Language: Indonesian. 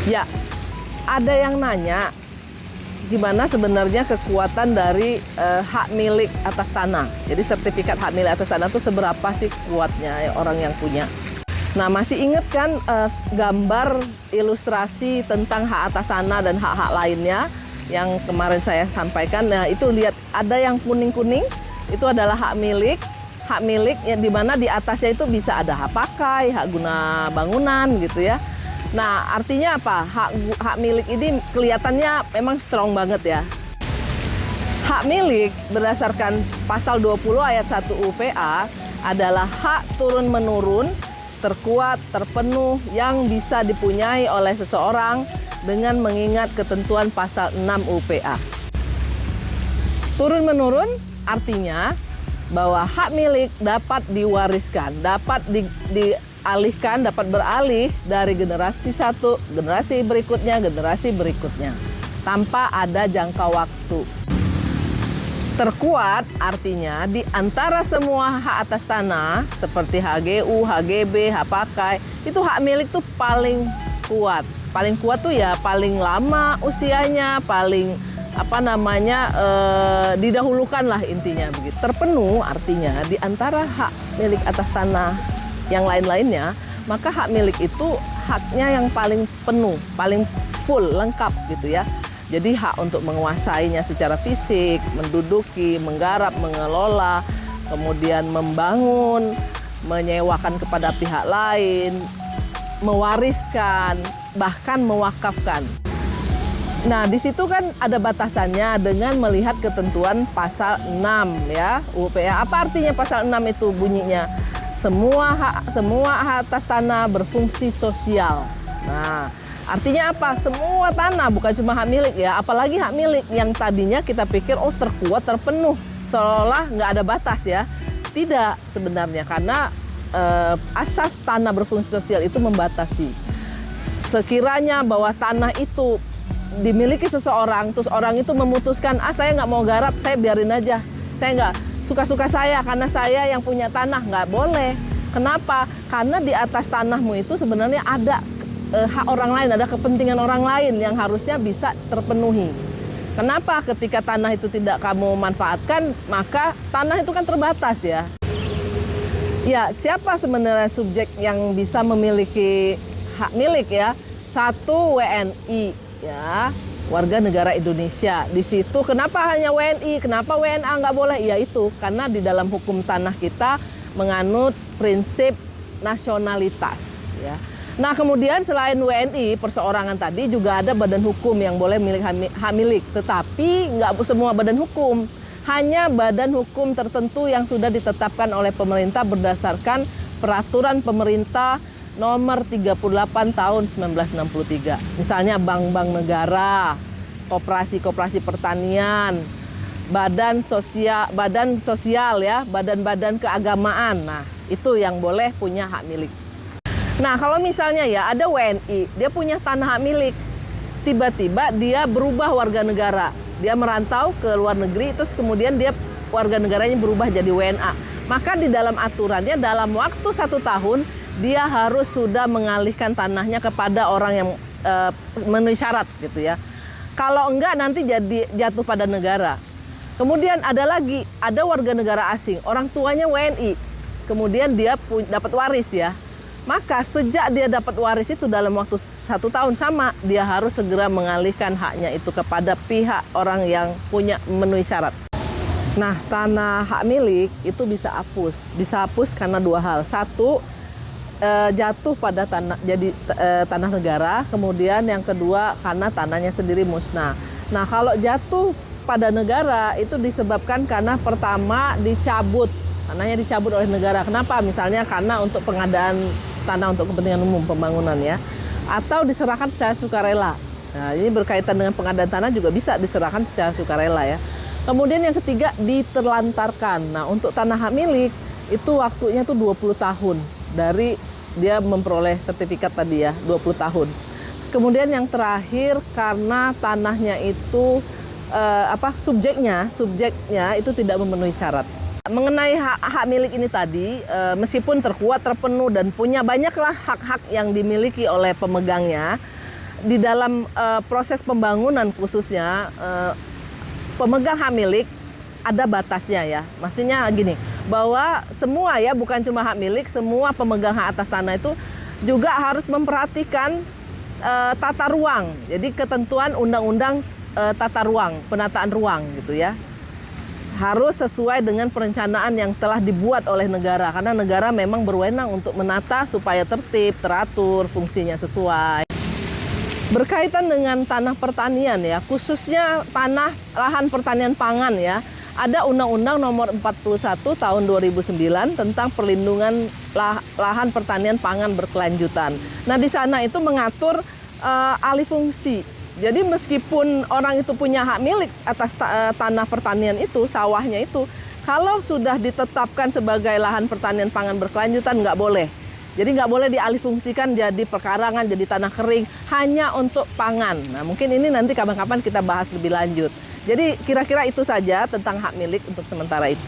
Ya, ada yang nanya gimana sebenarnya kekuatan dari hak milik atas tanah. Jadi sertifikat hak milik atas tanah itu seberapa sih kuatnya orang yang punya. Nah, masih ingat kan gambar ilustrasi tentang hak atas tanah dan hak-hak lainnya yang kemarin saya sampaikan. Nah, itu lihat ada yang kuning-kuning, itu adalah hak milik. Hak milik yang dimana di atasnya itu bisa ada hak pakai, hak guna bangunan gitu ya. Nah, artinya apa? Hak milik ini kelihatannya memang strong banget ya. Hak milik berdasarkan pasal 20 ayat 1 UPA adalah hak turun-menurun, terkuat, terpenuh yang bisa dipunyai oleh seseorang dengan mengingat ketentuan pasal 6 UPA. Turun-menurun artinya bahwa hak milik dapat diwariskan, dapat dialihkan, dapat beralih dari generasi satu, generasi berikutnya, tanpa ada jangka waktu. Terkuat artinya di antara semua hak atas tanah, seperti HGU, HGB, hak pakai, itu hak milik tuh paling kuat. Paling kuat tuh ya paling lama usianya, paling didahulukan lah intinya begitu. Terpenuh artinya di antara hak milik atas tanah yang lain-lainnya, maka hak milik itu haknya yang paling penuh, paling full, lengkap gitu ya. Jadi hak untuk menguasainya secara fisik, menduduki, menggarap, mengelola, kemudian membangun, menyewakan kepada pihak lain, mewariskan, bahkan mewakafkan. Nah, di situ kan ada batasannya dengan melihat ketentuan pasal 6 ya, UPA. Apa artinya pasal 6 itu bunyinya? Semua hak atas tanah berfungsi sosial. Nah, artinya apa? Semua tanah, bukan cuma hak milik ya, apalagi hak milik yang tadinya kita pikir terkuat, terpenuh, seolah nggak ada batas ya. Tidak sebenarnya, karena asas tanah berfungsi sosial itu membatasi. Sekiranya bahwa tanah itu dimiliki seseorang, terus orang itu memutuskan, saya nggak mau garap, saya biarin aja, saya nggak suka-suka saya karena saya yang punya tanah, nggak boleh. Kenapa? Karena di atas tanahmu itu sebenarnya ada hak orang lain, ada kepentingan orang lain yang harusnya bisa terpenuhi. Kenapa? Ketika tanah itu tidak kamu manfaatkan, maka tanah itu kan terbatas ya. Ya, siapa sebenarnya subjek yang bisa memiliki hak milik ya? Satu, WNI. Ya, warga negara Indonesia. Di situ kenapa hanya WNI, kenapa WNA nggak boleh? Ya itu, karena di dalam hukum tanah kita menganut prinsip nasionalitas. Ya. Nah, kemudian selain WNI, perseorangan tadi juga ada badan hukum yang boleh milik hak milik. Tetapi nggak semua badan hukum, hanya badan hukum tertentu yang sudah ditetapkan oleh pemerintah berdasarkan peraturan pemerintah nomor 38 tahun 1963. Misalnya bank-bank negara, koperasi-koperasi pertanian, badan sosial ya, badan-badan keagamaan. Nah, itu yang boleh punya hak milik. Nah, kalau misalnya ya ada WNI, dia punya tanah hak milik. Tiba-tiba dia berubah warga negara. Dia merantau ke luar negeri, terus kemudian dia warga negaranya berubah jadi WNA. Maka di dalam aturannya dalam waktu 1 tahun dia harus sudah mengalihkan tanahnya kepada orang yang memenuhi syarat gitu ya. Kalau enggak nanti jatuh pada negara. Kemudian ada warga negara asing, orang tuanya WNI. Kemudian dia dapat waris ya. Maka sejak dia dapat waris itu dalam waktu 1 tahun sama, dia harus segera mengalihkan haknya itu kepada pihak orang yang punya memenuhi syarat. Nah, tanah hak milik itu bisa hapus karena 2 hal. Satu, jatuh pada tanah negara, kemudian yang kedua karena tanahnya sendiri musnah. Nah, kalau jatuh pada negara itu disebabkan karena pertama tanahnya dicabut oleh negara. Kenapa? Misalnya karena untuk pengadaan tanah untuk kepentingan umum pembangunan ya, atau diserahkan secara sukarela. Nah, ini berkaitan dengan pengadaan tanah juga bisa diserahkan secara sukarela ya. Kemudian yang ketiga diterlantarkan. Nah, untuk tanah hak milik itu waktunya tuh 20 tahun. Dari dia memperoleh sertifikat tadi ya, 20 tahun. Kemudian yang terakhir karena tanahnya itu subjeknya itu tidak memenuhi syarat. Mengenai hak milik ini tadi, meskipun terkuat, terpenuh dan punya banyaklah hak-hak yang dimiliki oleh pemegangnya, di dalam proses pembangunan khususnya pemegang hak milik ada batasnya ya. Maksudnya gini, bahwa semua ya bukan cuma hak milik, semua pemegang hak atas tanah itu juga harus memperhatikan tata ruang. Jadi ketentuan undang-undang tata ruang, penataan ruang gitu ya. Harus sesuai dengan perencanaan yang telah dibuat oleh negara, karena negara memang berwenang untuk menata supaya tertib, teratur, fungsinya sesuai. Berkaitan dengan tanah pertanian ya, khususnya tanah lahan pertanian pangan ya, ada Undang-Undang Nomor 41 Tahun 2009 tentang perlindungan lahan pertanian pangan berkelanjutan. Nah, di sana itu mengatur alih fungsi. Jadi meskipun orang itu punya hak milik atas tanah pertanian itu, sawahnya itu, kalau sudah ditetapkan sebagai lahan pertanian pangan berkelanjutan nggak boleh. Jadi nggak boleh dialihfungsikan jadi perkarangan, jadi tanah kering, hanya untuk pangan. Nah, mungkin ini nanti kapan-kapan kita bahas lebih lanjut. Jadi kira-kira itu saja tentang hak milik untuk sementara itu.